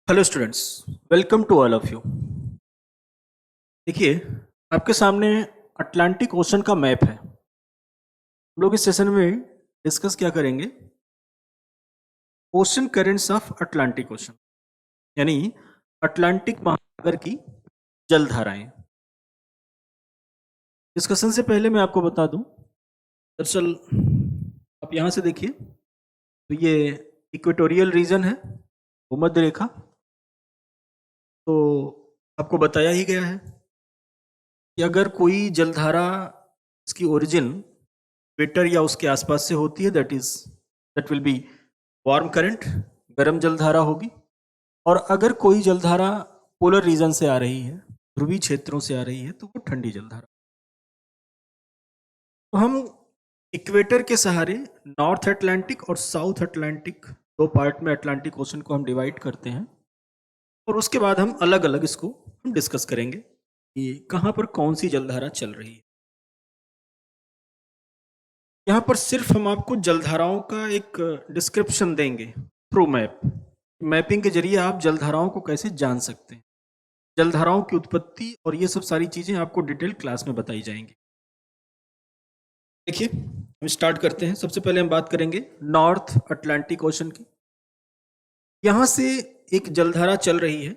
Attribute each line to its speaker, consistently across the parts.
Speaker 1: Hello students, welcome to all of you. देखिए, आपके सामने अटलांटिक ओशन का मैप है। हम लोग इस सेशन में डिस्कस क्या करेंगे? Ocean currents of Atlantic ocean, यानी अटलांटिक महासागर की जलधाराएं। डिस्कशन से पहले मैं आपको बता दूं, दरअसल आप यहाँ से देखिए तो ये इक्वेटोरियल रीजन है, भूमध्य रेखा। तो आपको बताया ही गया है कि अगर कोई जलधारा, इसकी ओरिजिन इक्वेटर या उसके आसपास से होती है, that will be warm current, गर्म जलधारा होगी। और अगर कोई जलधारा पोलर रीजन से आ रही है, ध्रुवीय क्षेत्रों से आ रही है, तो वो ठंडी जलधारा। तो हम इक्वेटर के सहारे नॉर्थ अटलांटिक और साउथ अटलांटिक, दो पार्ट में अटलांटिक ओशन को हम डिवाइड करते हैं। और उसके बाद हम अलग अलग इसको हम डिस्कस करेंगे कि कहाँ पर कौन सी जलधारा चल रही है। यहाँ पर सिर्फ हम आपको जलधाराओं का एक डिस्क्रिप्शन देंगे थ्रू मैप। मैपिंग के जरिए आप जलधाराओं को कैसे जान सकते हैं, जलधाराओं की उत्पत्ति और ये सब सारी चीजें आपको डिटेल क्लास में बताई जाएंगी। देखिए, हम स्टार्ट करते हैं। सबसे पहले हम बात करेंगे नॉर्थ अटलांटिक ओशन की। यहां से एक जलधारा चल रही है,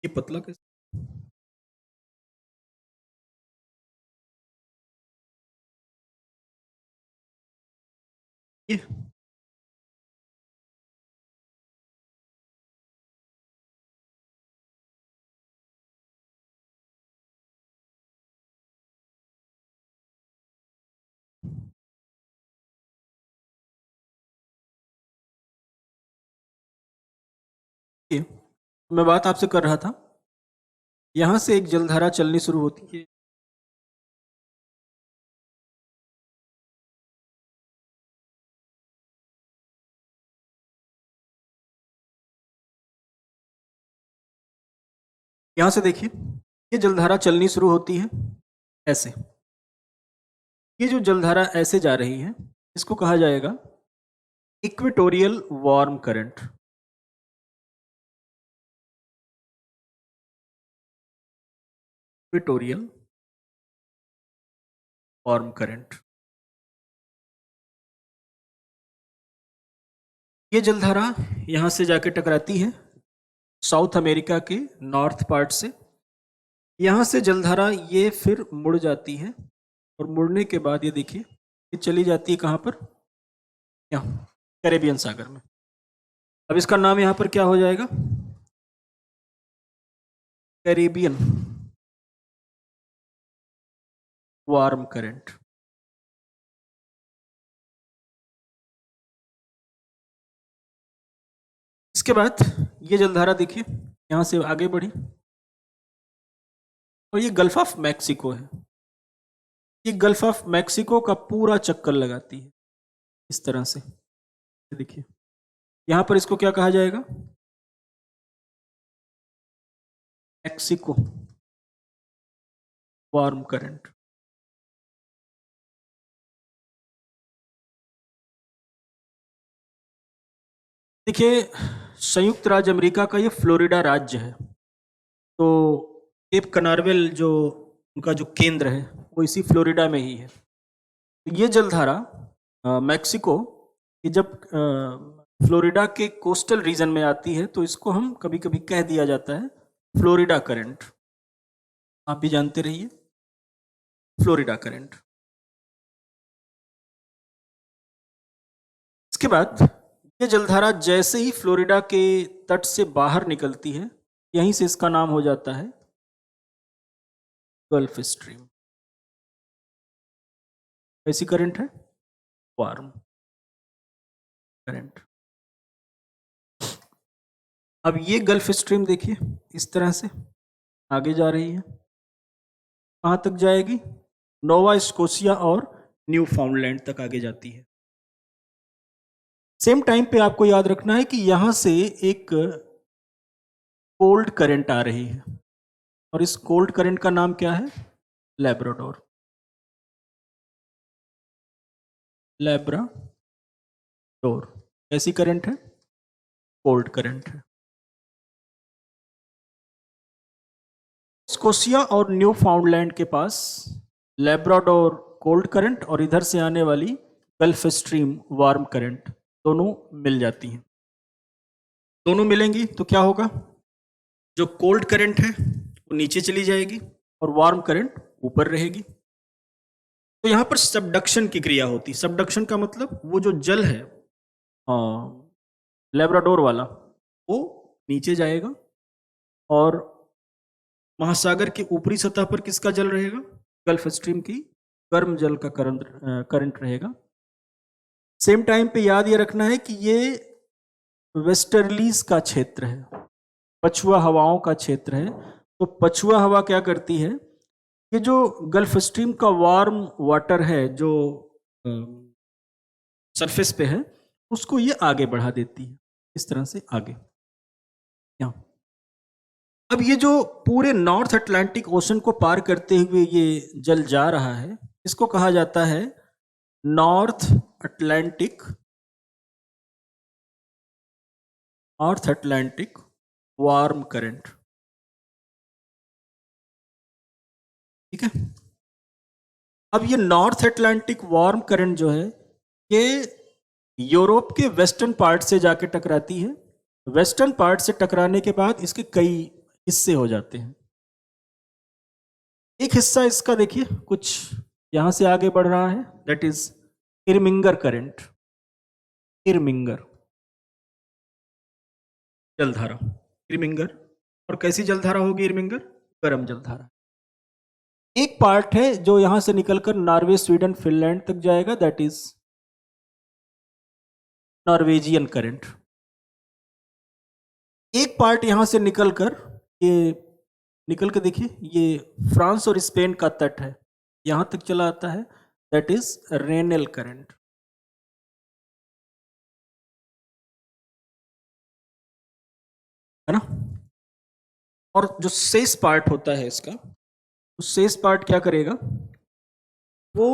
Speaker 1: ये पतला कैसे, ये ये मैं बात आपसे कर रहा था। यहां से एक जलधारा चलनी शुरू होती है, यहां से देखिए ये जलधारा चलनी शुरू होती है ऐसे। ये जो जलधारा ऐसे जा रही है, इसको कहा जाएगा equatorial warm current. Equatorial warm current, ये जलधारा यहां से जाके टकराती है साउथ अमेरिका के नॉर्थ पार्ट से। यहां से जलधारा ये फिर मुड़ जाती है, और मुड़ने के बाद ये देखिए ये चली जाती है कहां पर? यहाँ कैरेबियन सागर में। अब इसका नाम यहां पर क्या हो जाएगा? Caribbean warm current. इसके बाद ये जलधारा देखिए यहां से आगे बढ़ी, और ये गल्फ ऑफ मैक्सिको है। ये गल्फ ऑफ मैक्सिको का पूरा चक्कर लगाती है इस तरह से। देखिए यहां पर इसको क्या कहा जाएगा? Mexico warm current. देखिए, संयुक्त राज्य अमेरिका का ये फ्लोरिडा राज्य है। तो केप कनारवेल जो उनका जो केंद्र है वो इसी फ्लोरिडा में ही है। तो ये जलधारा मैक्सिको की जब फ्लोरिडा के कोस्टल रीजन में आती है, तो इसको हम कभी कभी कह दिया जाता है फ्लोरिडा करंट। आप भी जानते रहिए, फ्लोरिडा करंट। इसके बाद ये जलधारा जैसे ही फ्लोरिडा के तट से बाहर निकलती है, यहीं से इसका नाम हो जाता है गल्फ स्ट्रीम। कैसी करंट है? Warm current. अब ये गल्फ स्ट्रीम देखिए इस तरह से आगे जा रही है, कहां तक जाएगी? नोवा स्कोशिया और न्यू फाउंडलैंड तक आगे जाती है। सेम टाइम पे आपको याद रखना है कि यहां से एक कोल्ड करंट आ रही है, और इस कोल्ड करंट का नाम क्या है? लैब्राडोर। लैब्राडोर कैसी करंट है? कोल्ड करंट है। स्कोशिया और न्यू फाउंडलैंड के पास लैब्राडोर कोल्ड करंट और इधर से आने वाली गल्फ स्ट्रीम वार्म करंट दोनों मिल जाती हैं। दोनों मिलेंगी तो क्या होगा? जो कोल्ड करंट है वो नीचे चली जाएगी और वार्म करंट ऊपर रहेगी। तो यहां पर सबडक्शन की क्रिया होती। सबडक्शन का मतलब वो जो जल है लैब्राडोर वाला वो नीचे जाएगा और महासागर के ऊपरी सतह पर किसका जल रहेगा? गल्फ स्ट्रीम की गर्म जल का करंट रहेगा। सेम टाइम पे याद ये रखना है कि ये वेस्टर्लीज का क्षेत्र है, पछुआ हवाओं का क्षेत्र है। तो पछुआ हवा क्या करती है? ये जो गल्फ स्ट्रीम का वार्म वाटर है जो सरफेस पे है उसको ये आगे बढ़ा देती है, इस तरह से आगे। यहाँ अब ये जो पूरे नॉर्थ अटलांटिक ओशन को पार करते हुए ये जल जा रहा है, इसको कहा जाता है नॉर्थ अटलांटिक वार्म करंट। ठीक है। अब ये नॉर्थ अटलांटिक वार्म करंट जो है ये यूरोप के वेस्टर्न पार्ट से जाके टकराती है। वेस्टर्न पार्ट से टकराने के बाद इसके कई हिस्से हो जाते हैं। एक हिस्सा इसका देखिए कुछ यहां से आगे बढ़ रहा है, दैट इज इरमिंगर करंट। इरमिंगर जलधारा, इरमिंगर। और कैसी जलधारा होगी इरमिंगर? गर्म जलधारा। एक पार्ट है जो यहां से निकलकर नॉर्वे, स्वीडन, फिनलैंड तक जाएगा, दैट इज नॉर्वेजियन करंट। एक पार्ट यहां से निकलकर देखिए ये फ्रांस और स्पेन का तट है, यहां तक चला आता है, दैट इज रेनेल करंट। है ना। और जो शेष पार्ट होता है इसका, उस शेष पार्ट क्या करेगा? वो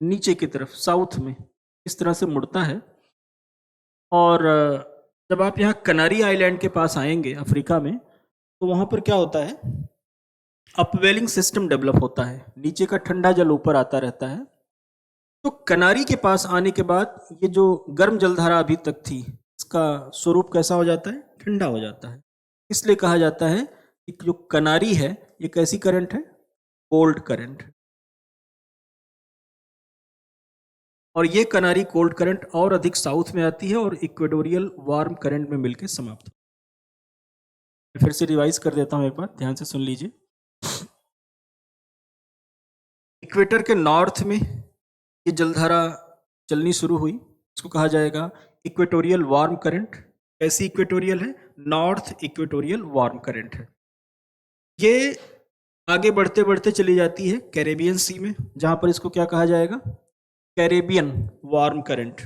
Speaker 1: नीचे की तरफ साउथ में इस तरह से मुड़ता है। और जब आप यहाँ कनारी आइलैंड के पास आएंगे अफ्रीका में, तो वहाँ पर क्या होता है? अपवेलिंग सिस्टम डेवलप होता है, नीचे का ठंडा जल ऊपर आता रहता है। तो कनारी के पास आने के बाद ये जो गर्म जलधारा अभी तक थी, इसका स्वरूप कैसा हो जाता है? ठंडा हो जाता है। इसलिए कहा जाता है कि जो कनारी है ये कैसी करंट है? कोल्ड करंट है। और ये कनारी कोल्ड करंट और अधिक साउथ में आती है और इक्वेटोरियल वार्म करंट में मिलकर समाप्त हो। फिर से रिवाइज कर देता हूं, एक बार ध्यान से सुन लीजिए। इक्वेटर के नॉर्थ में ये जलधारा चलनी शुरू हुई, इसको कहा जाएगा इक्वेटोरियल वार्म करंट। कैसी इक्वेटोरियल है? नॉर्थ इक्वेटोरियल वार्म करंट है। ये आगे बढ़ते बढ़ते चली जाती है कैरेबियन सी में, जहां पर इसको क्या कहा जाएगा? Caribbean warm current.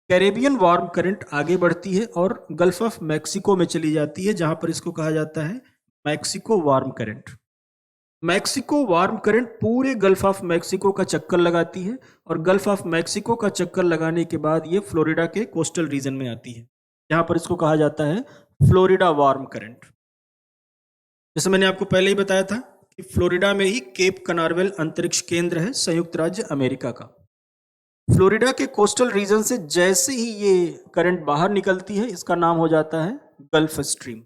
Speaker 1: Caribbean warm current आगे बढ़ती है और गल्फ ऑफ मैक्सिको में चली जाती है, जहां पर इसको कहा जाता है Mexico warm current. Mexico warm current पूरे गल्फ ऑफ मैक्सिको का चक्कर लगाती है और गल्फ ऑफ मैक्सिको का चक्कर लगाने के बाद ये फ्लोरिडा के कोस्टल रीजन में आती है, जहां पर इसको कहा जाता है फ्लोरिडा वार्म करंट। जैसे मैंने आपको पहले ही बताया था कि फ्लोरिडा में ही केप कनारवेल अंतरिक्ष केंद्र है संयुक्त राज्य अमेरिका का। फ्लोरिडा के कोस्टल रीजन से जैसे ही ये करंट बाहर निकलती है, इसका नाम हो जाता है गल्फ स्ट्रीम।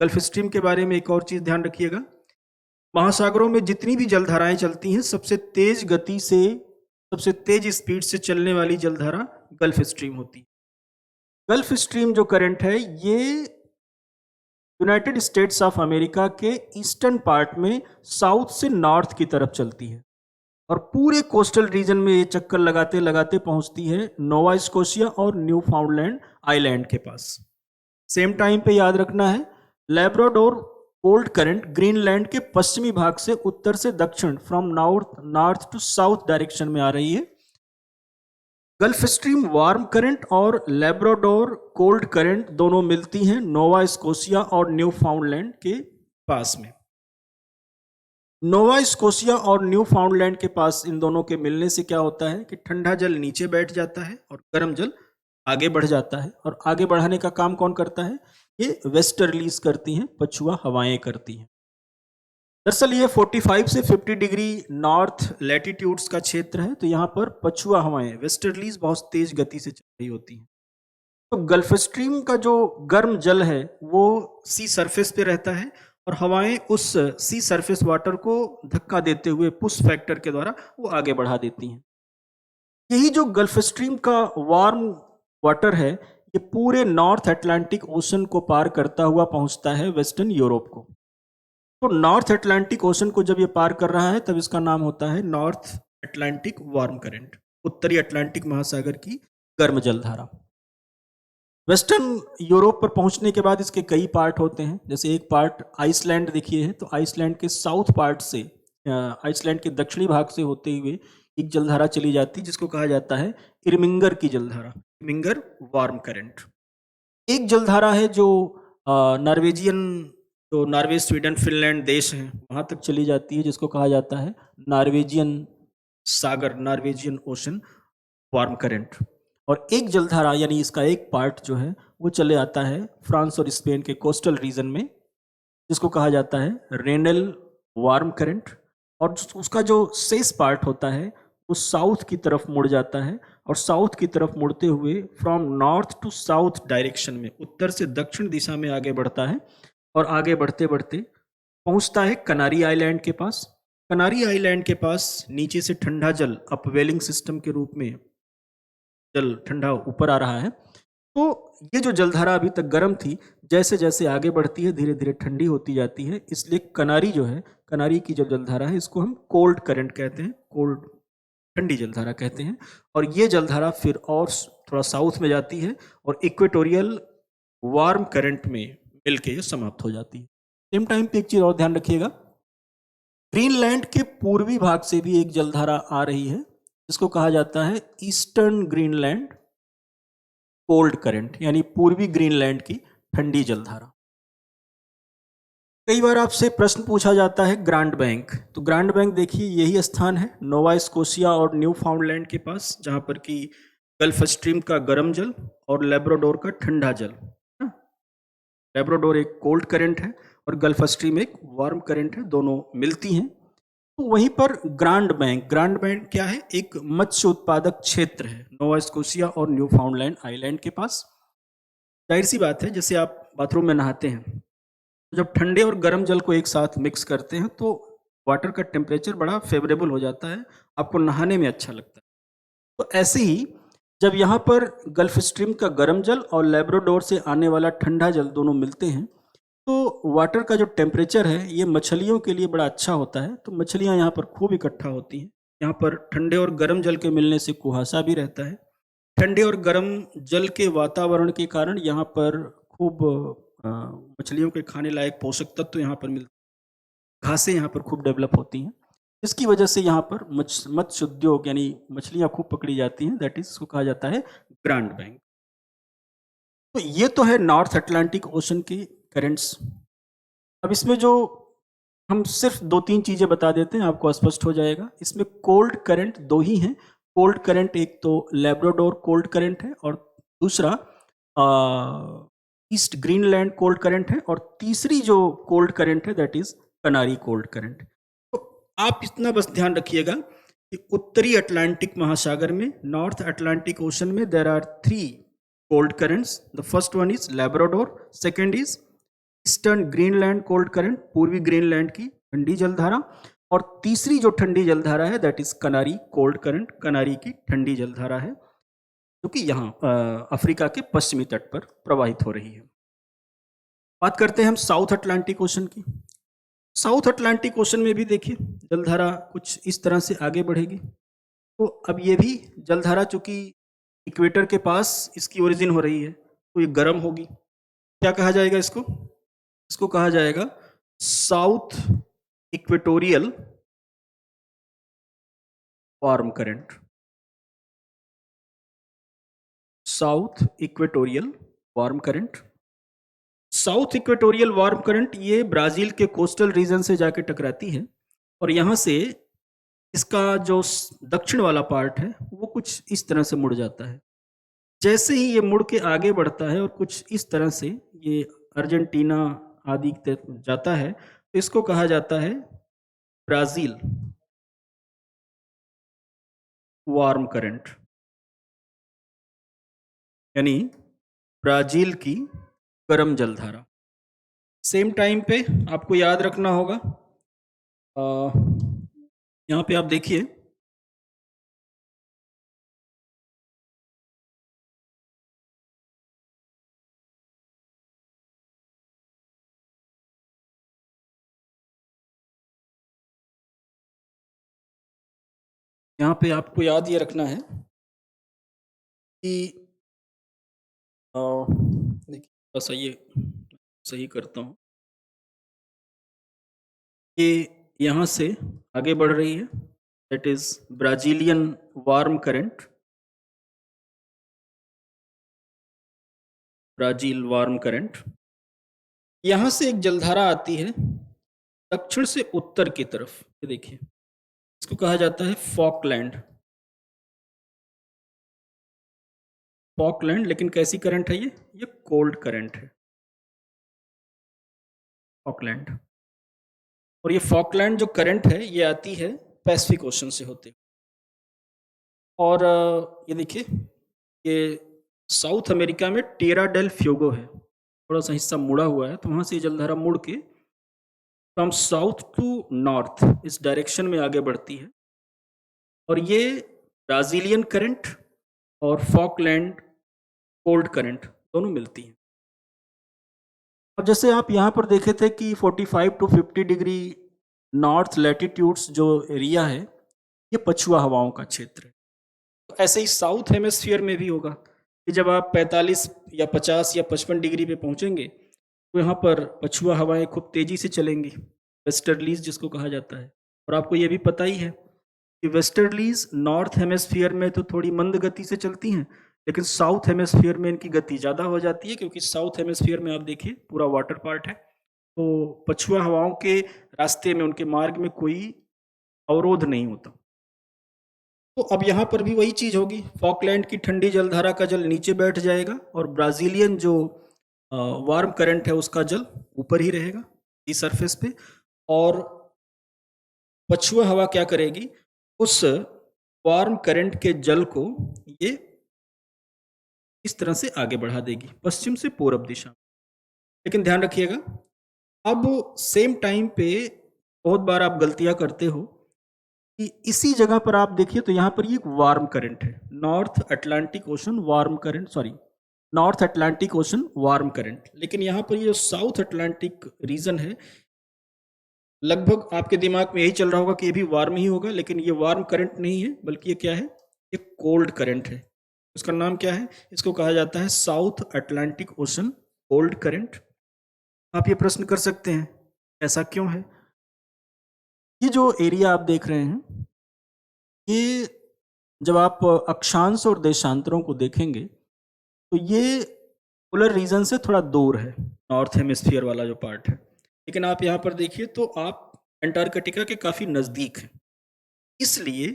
Speaker 1: गल्फ स्ट्रीम के बारे में एक और चीज ध्यान रखिएगा, महासागरों में जितनी भी जलधाराएं चलती हैं, सबसे तेज गति से, सबसे तेज स्पीड से चलने वाली जलधारा गल्फ स्ट्रीम होती है। गल्फ स्ट्रीम जो करंट है ये यूनाइटेड स्टेट्स ऑफ अमेरिका के ईस्टर्न पार्ट में साउथ से नॉर्थ की तरफ चलती है और पूरे कोस्टल रीजन में ये चक्कर लगाते लगाते पहुंचती है नोवा स्कोशिया और न्यू फाउंडलैंड आइलैंड के पास। सेम टाइम पे याद रखना है, लैब्राडोर कोल्ड करंट ग्रीनलैंड के पश्चिमी भाग से उत्तर से दक्षिण, from north to south direction में आ रही है। गल्फ स्ट्रीम वार्म करंट और लैब्राडोर कोल्ड करंट दोनों मिलती हैं नोवा स्कोशिया और न्यू फाउंडलैंड के पास में। नोवा स्कोशिया और न्यू फाउंडलैंड के पास इन दोनों के मिलने से क्या होता है कि ठंडा जल नीचे बैठ जाता है और गर्म जल आगे बढ़ जाता है। और आगे बढ़ाने का काम कौन करता है? ये वेस्टर्लीज करती हैं, पछुआ हवाएं करती हैं। दरअसल ये 45 से 50 डिग्री नॉर्थ लैटिट्यूड्स का क्षेत्र है, तो यहाँ पर पछुआ हवाएं वेस्टर्लीज बहुत तेज गति से चल रही होती हैं। तो गल्फ स्ट्रीम का जो गर्म जल है वो सी सरफेस पे रहता है और हवाएं उस सी सरफेस वाटर को धक्का देते हुए पुश फैक्टर के द्वारा वो आगे बढ़ा देती हैं। यही जो गल्फ स्ट्रीम का वार्म वाटर है ये पूरे नॉर्थ अटलांटिक ओशन को पार करता हुआ पहुंचता है वेस्टर्न यूरोप को। तो नॉर्थ अटलांटिक ओशन को जब ये पार कर रहा है तब इसका नाम होता है नॉर्थ अटलांटिक वार्म करंट, उत्तरी अटलांटिक महासागर की गर्म जलधारा। वेस्टर्न यूरोप पर पहुंचने के बाद इसके कई पार्ट होते हैं। जैसे एक पार्ट आइसलैंड देखिए है, तो आइसलैंड के साउथ पार्ट से, आइसलैंड के दक्षिणी भाग से होते हुए एक जलधारा चली जाती है जिसको कहा जाता है इरमिंगर की जलधारा, इरमिंगर वार्म करंट। एक जलधारा है जो नॉर्वेजियन, जो नॉर्वे, स्वीडन, फिनलैंड देश हैं वहां तक चली जाती है जिसको कहा जाता है नॉर्वेजियन सागर, नॉर्वेजियन ओशन वार्म करंट। और एक जलधारा यानी इसका एक पार्ट जो है वो चले आता है फ्रांस और स्पेन के कोस्टल रीजन में जिसको कहा जाता है रेनल वार्म करंट। और उसका जो शेष पार्ट होता है वो साउथ की तरफ मुड़ जाता है और साउथ की तरफ मुड़ते हुए from north to south direction में, उत्तर से दक्षिण दिशा में आगे बढ़ता है और आगे बढ़ते बढ़ते पहुंचता है कनारी आइलैंड के पास। कनारी आइलैंड के पास नीचे से ठंडा जल अपवेलिंग सिस्टम के रूप में जल ठंडा ऊपर आ रहा है। तो ये जो जलधारा अभी तक गर्म थी, जैसे जैसे आगे बढ़ती है धीरे धीरे ठंडी होती जाती है। इसलिए कनारी जो है, कनारी की जो जलधारा है इसको हम कोल्ड करंट कहते हैं, कोल्ड ठंडी जलधारा कहते हैं। और ये जलधारा फिर और थोड़ा साउथ में जाती है और इक्वेटोरियल वार्म करंट में मिलके ये समाप्त हो जाती है। सेम टाइम पे एक चीज और ध्यान रखिएगा, ग्रीनलैंड के पूर्वी भाग से भी एक जलधारा आ रही है जिसको कहा जाता है ईस्टर्न ग्रीनलैंड कोल्ड करंट, यानी पूर्वी ग्रीनलैंड की ठंडी जलधारा। कई बार आपसे प्रश्न पूछा जाता है ग्रांड बैंक। तो ग्रांड बैंक देखिए यही स्थान है नोवा स्कोशिया और न्यू फाउंडलैंड के पास, जहां पर कि गल्फ स्ट्रीम का गर्म जल और लेब्राडोर का ठंडा जल, लेब्राडोर एक कोल्ड करंट है और गल्फ स्ट्रीम एक वार्म करंट है, दोनों मिलती हैं। तो वहीं पर ग्रांड बैंक, ग्रांड बैंक क्या है? एक मत्स्य उत्पादक क्षेत्र है नोवा स्कोशिया और न्यू फाउंडलैंड आइलैंड के पास। जाहिर सी बात है, जैसे आप बाथरूम में नहाते हैं, जब ठंडे और गर्म जल को एक साथ मिक्स करते हैं तो वाटर का टेम्परेचर बड़ा फेवरेबल हो जाता है, आपको नहाने में अच्छा लगता है। तो ऐसे ही जब यहाँ पर गल्फ स्ट्रीम का गर्म जल और लेब्राडोर से आने वाला ठंडा जल दोनों मिलते हैं तो वाटर का जो टेम्परेचर है ये मछलियों के लिए बड़ा अच्छा होता है। तो मछलियाँ यहाँ पर खूब इकट्ठा होती हैं। यहाँ पर ठंडे और गर्म जल के मिलने से कुहासा भी रहता है। ठंडे और गर्म जल के वातावरण के कारण यहाँ पर खूब मछलियों के खाने लायक पोषक तत्व यहाँ पर मिलते हैं। घासें यहाँ पर खूब डेवलप होती हैं, इसकी वजह से यहाँ पर मत्स्य उद्योग यानी मछलियाँ खूब पकड़ी जाती हैं। दैट इज इसको कहा जाता है ग्रांड बैंक। तो ये तो है नॉर्थ अटलांटिक ओशन की करंट्स। अब इसमें जो हम सिर्फ दो तीन चीजें बता देते हैं, आपको स्पष्ट हो जाएगा। इसमें कोल्ड करंट दो ही हैं। कोल्ड करंट एक तो लेब्राडोर कोल्ड करंट है और दूसरा ईस्ट ग्रीनलैंड कोल्ड करंट है और तीसरी जो कोल्ड करंट है that is Canary cold current. तो आप इतना बस ध्यान रखिएगा कि उत्तरी अटलांटिक महासागर में, नॉर्थ अटलांटिक ओशन में there are three cold currents. The first one is Labrador, second is eastern Greenland cold current, पूर्वी ग्रीनलैंड की ठंडी जलधारा, और तीसरी जो ठंडी जलधारा है that is Canary cold current, Canary की ठंडी जलधारा है जो कि यहाँ अफ्रीका के पश्चिमी तट पर प्रवाहित हो रही है। बात करते हैं हम साउथ अटलांटिक ओशन की। साउथ अटलांटिक ओशन में भी देखिए जलधारा कुछ इस तरह से आगे बढ़ेगी। तो अब ये भी जलधारा चूंकि इक्वेटर के पास इसकी ओरिजिन हो रही है तो ये गर्म होगी। क्या कहा जाएगा इसको? इसको कहा जाएगा south equatorial warm current. South equatorial warm current. South equatorial warm current ये ब्राजील के कोस्टल रीजन से जाके टकराती है और यहाँ से इसका जो दक्षिण वाला पार्ट है वो कुछ इस तरह से मुड़ जाता है। जैसे ही ये मुड़ के आगे बढ़ता है और कुछ इस तरह से ये अर्जेंटीना आदि की तरफ जाता है, तो इसको कहा जाता है ब्राज़ील वार्म करंट, यानी ब्राज़ील की गर्म जलधारा। सेम टाइम पे आपको याद रखना होगा, अ, यहाँ पे आप देखिए, यहाँ पे आपको याद ये रखना है कि देखिए थोड़ा-सा ये सही करता हूँ। ये यहाँ से आगे बढ़ रही है, that is Brazilian warm current, Brazil warm current. यहाँ से एक जलधारा आती है दक्षिण से उत्तर की तरफ, ये देखिए, इसको कहा जाता है फॉकलैंड। फॉकलैंड, लेकिन कैसी करंट है ये? ये कोल्ड करंट है, फॉकलैंड। और ये फॉकलैंड जो करंट है, ये आती है पैसिफिक ओशन से होते हुए। और ये देखिए, ये साउथ अमेरिका में टेरा डेल फ्यूगो है, थोड़ा-सा हिस्सा मुड़ा हुआ है, तो वहाँ से ये जलधारा मुड़ के फ्रॉम साउथ टू नॉर्थ इस डायरेक्शन में आगे बढ़ती है। और ये ब्राज़ीलियन करंट और फॉकलैंड कोल्ड करंट दोनों मिलती हैं। अब जैसे आप यहाँ पर देखे थे कि 45 टू 50 डिग्री नॉर्थ लैटिट्यूड्स जो एरिया है, ये पछुआ हवाओं का क्षेत्र है। तो ऐसे ही साउथ हेमिस्फीयर में भी होगा कि जब आप 45 या 50 या 55 डिग्री पे पहुँचेंगे, तो यहाँ पर पछुआ हवाएं खूब तेज़ी से चलेंगी, वेस्टर्लीज जिसको कहा जाता है। और आपको ये भी पता ही है कि वेस्टर्लीज नॉर्थ हेमिस्फीयर में तो थोड़ी मंद गति से चलती हैं, लेकिन साउथ हेमिस्फीयर में इनकी गति ज़्यादा हो जाती है, क्योंकि साउथ हेमिस्फीयर में आप देखिए पूरा वाटर पार्ट है, तो पछुआ हवाओं के रास्ते में, उनके मार्ग में कोई अवरोध नहीं होता। तो अब यहाँ पर भी वही चीज़ होगी, फॉकलैंड की ठंडी जलधारा का जल नीचे बैठ जाएगा और ब्राज़ीलियन जो वार्म करंट है उसका जल ऊपर ही रहेगा इस सरफेस पे। और पछुआ हवा क्या करेगी, उस वार्म करंट के जल को ये इस तरह से आगे बढ़ा देगी पश्चिम से पूरब दिशा में। लेकिन ध्यान रखिएगा, अब सेम टाइम पे बहुत बार आप गलतियां करते हो कि इसी जगह पर आप देखिए तो यहाँ पर ये एक वार्म करंट है, north Atlantic ocean warm current, sorry, north Atlantic ocean warm current. लेकिन यहाँ पर ये जो साउथ अटलांटिक रीजन है, लगभग आपके दिमाग में यही चल रहा होगा कि ये भी वार्म ही होगा, लेकिन ये वार्म करंट नहीं है, बल्कि ये क्या है, ये कोल्ड करंट है। उसका नाम क्या है? इसको कहा जाता है south Atlantic ocean cold current. आप ये प्रश्न कर सकते हैं, ऐसा क्यों है? ये जो एरिया आप देख रहे हैं, ये जब आप अक्षांश और देशांतरों को देखेंगे, तो ये पोलर रीजन से थोड़ा दूर है, नॉर्थ हेमिस्फीयर वाला जो पार्ट है। लेकिन आप यहाँ पर देखिए तो आप अंटार्कटिका के काफ़ी नज़दीक हैं। इसलिए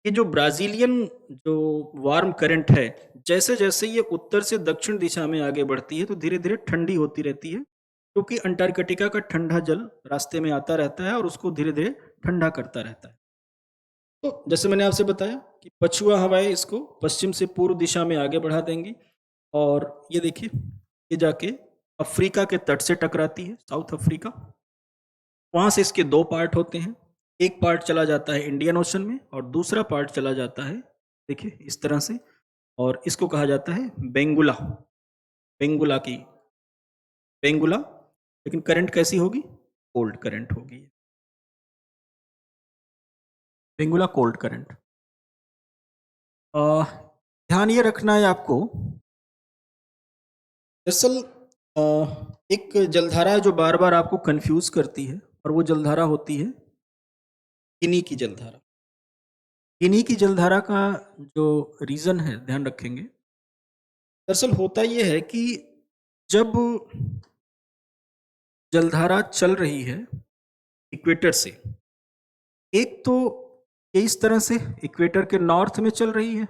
Speaker 1: ये जो ब्राज़ीलियन जो वार्म करंट है, जैसे-जैसे ये उत्तर से दक्षिण दिशा में आगे बढ़ती है, तो धीरे-धीरे ठंडी होती रहती है, क्योंकि अंटार्कटिका का ठंडा जल रास्ते में आता रहता है और उसको धीरे-धीरे ठंडा करता रहता है। तो जैसे मैंने आपसे बताया कि पछुआ हवाएँ इसको पश्चिम से पूर्व दिशा में आगे बढ़ा देंगी और ये देखिए, ये जाके अफ्रीका के तट से टकराती है, साउथ अफ्रीका। वहाँ से इसके 2 पार्ट होते हैं। एक पार्ट चला जाता है इंडियन ओशन में और दूसरा पार्ट चला जाता है, देखिए इस तरह से, और इसको कहा जाता है बेंगुला, बेंगुला की बेंगुला। लेकिन करंट कैसी होगी? कोल्ड करंट होगी, बेंगुला कोल्ड करंट। ध्यान ये रखना है आपको, दरअसल एक जलधारा है जो बार-बार आपको कन्फ्यूज़ करती है और वो जलधारा होती है किनी की जलधारा। किनी की जलधारा का जो रीज़न है, ध्यान रखेंगे, दरअसल होता ये है कि जब जलधारा चल रही है इक्वेटर से, एक तो ये इस तरह से इक्वेटर के नॉर्थ में चल रही है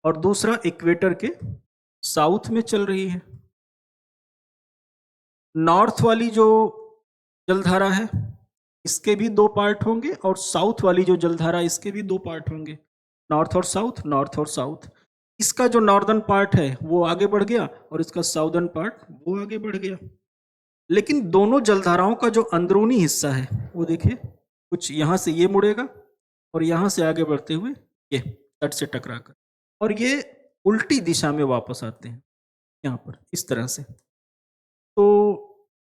Speaker 1: और दूसरा इक्वेटर के साउथ में चल रही है। नॉर्थ वाली जो जलधारा है इसके भी दो पार्ट होंगे और साउथ वाली जो जलधारा इसके भी दो पार्ट होंगे, नॉर्थ और साउथ, नॉर्थ और साउथ। इसका जो नॉर्दर्न पार्ट है वो आगे बढ़ गया और इसका साउदर्न पार्ट वो आगे बढ़ गया। लेकिन दोनों जलधाराओं का जो अंदरूनी हिस्सा है वो देखिए, कुछ यहाँ से ये मुड़ेगा और यहाँ से आगे बढ़ते हुए ये तट से टकराकर, और ये उल्टी दिशा में वापस आते हैं यहाँ पर इस तरह से। तो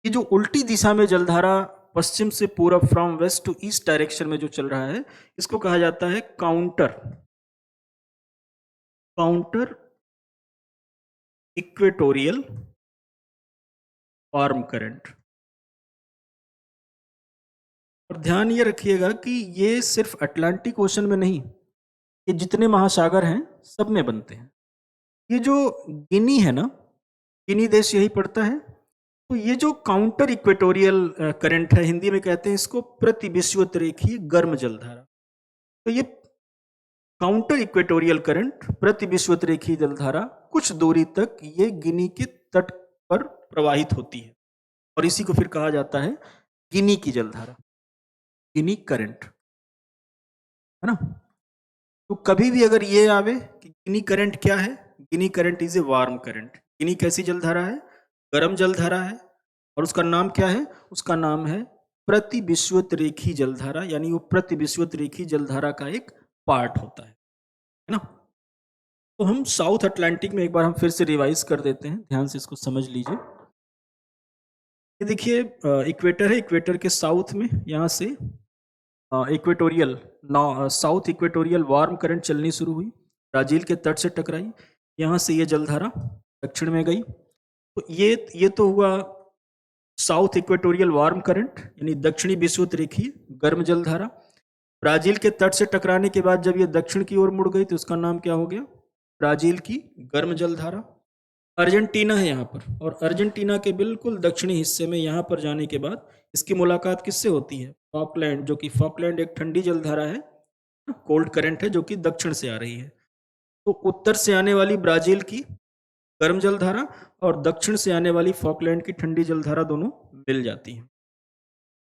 Speaker 1: ये जो उल्टी दिशा में जलधारा पश्चिम से पूरब, from west to east direction में जो चल रहा है, इसको कहा जाता है काउंटर इक्वेटोरियल वार्म करंट। और ध्यान ये रखिएगा कि ये सिर्फ अटलांटिक ओशन में नहीं, ये जितने महासागर हैं सब में बनते हैं। ये जो गिनी है ना, गिनी देश यही पड़ता है। तो ये जो काउंटर इक्वेटोरियल करंट है, हिंदी में कहते हैं इसको प्रतिविषुवत रेखीय गर्म जलधारा। तो ये काउंटर इक्वेटोरियल करंट, प्रतिविषुवत रेखीय जलधारा, कुछ दूरी तक ये गिनी के तट पर प्रवाहित होती है और इसी को फिर कहा जाता है गिनी की जलधारा, गिनी करंट, है ना। तो कभी भी अगर ये आवे कि गिनी करंट क्या है, Guinea current is a warm current. Guinea कैसी जलधारा है? गर्म जलधारा है। और उसका नाम क्या है? उसका नाम है प्रतिविषुवत रेखीय जलधारा, यानी वो प्रतिविषुवत रेखीय जलधारा का एक पार्ट होता है ना। तो हम साउथ अटलांटिक में एक बार हम फिर से रिवाइज कर देते हैं, ध्यान से इसको समझ लीजिए। ये देखिए इक्वेटर है, इक्वेटर के साउथ में यहाँ से equatorial south equatorial warm current चलनी शुरू हुई, ब्राजील के तट से टकराई, यहाँ से ये जलधारा दक्षिण में गई। तो ये तो हुआ साउथ इक्वेटोरियल वार्म करंट, यानी दक्षिणी विषुवत रेखीय गर्म जलधारा। ब्राजील के तट से टकराने के बाद जब ये दक्षिण की ओर मुड़ गई तो उसका नाम क्या हो गया? ब्राजील की गर्म जलधारा। अर्जेंटीना है यहाँ पर, और अर्जेंटीना के बिल्कुल दक्षिणी हिस्से में यहाँ पर जाने के बाद इसकी मुलाकात किससे होती है? फॉकलैंड, जो कि फॉकलैंड एक ठंडी जलधारा है, कोल्ड करंट है जो कि दक्षिण से आ रही है। तो उत्तर से आने वाली ब्राजील की गर्म जलधारा और दक्षिण से आने वाली फॉकलैंड की ठंडी जलधारा दोनों मिल जाती है।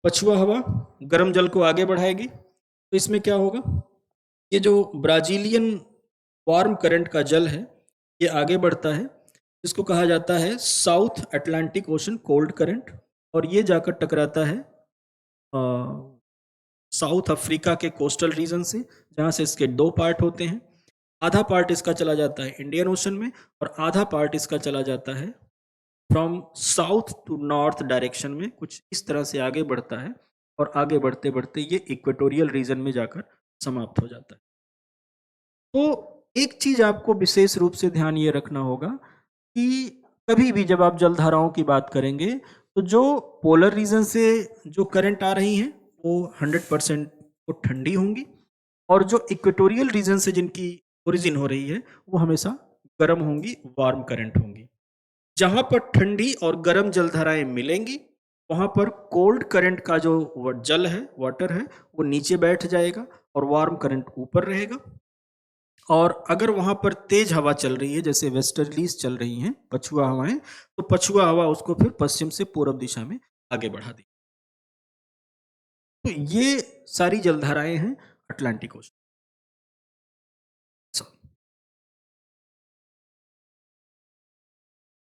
Speaker 1: पछुआ हवा गर्म जल को आगे बढ़ाएगी, तो इसमें क्या होगा? ये जो ब्राजीलियन वार्म करंट का जल है ये आगे बढ़ता है, इसको कहा जाता है south Atlantic ocean cold current, और ये जाकर टकराता है साउथ अफ्रीका के कोस्टल रीजन से, जहाँ से इसके दो पार्ट होते हैं। आधा पार्ट इसका चला जाता है इंडियन ओशन में और आधा पार्ट इसका चला जाता है from south to north direction में, कुछ इस तरह से आगे बढ़ता है और आगे बढ़ते बढ़ते ये इक्वेटोरियल रीजन में जाकर समाप्त हो जाता है। तो एक चीज आपको विशेष रूप से ध्यान ये रखना होगा कि कभी भी जब आप जलधाराओं की बात करेंगे तो जो पोलर रीजन से जो करंट आ रही हैं वो 100% वो ठंडी होंगी, और जो इक्वेटोरियल रीजन से जिनकी ओरिजिन हो रही है वो हमेशा गर्म होंगी, वार्म करंट होंगी। जहां पर ठंडी और गर्म जलधाराएं मिलेंगी वहां पर कोल्ड करंट का जो जल है, वाटर है, वो नीचे बैठ जाएगा और वार्म करंट ऊपर रहेगा। और अगर वहां पर तेज हवा चल रही है, जैसे वेस्टर्लीज चल रही हैं, पछुआ हवाएं, तो पछुआ हवा उसको फिर पश्चिम से पूर्व दिशा में आगे बढ़ा देगी। तो ये सारी जलधाराएं हैं अटलांटिक ओशन।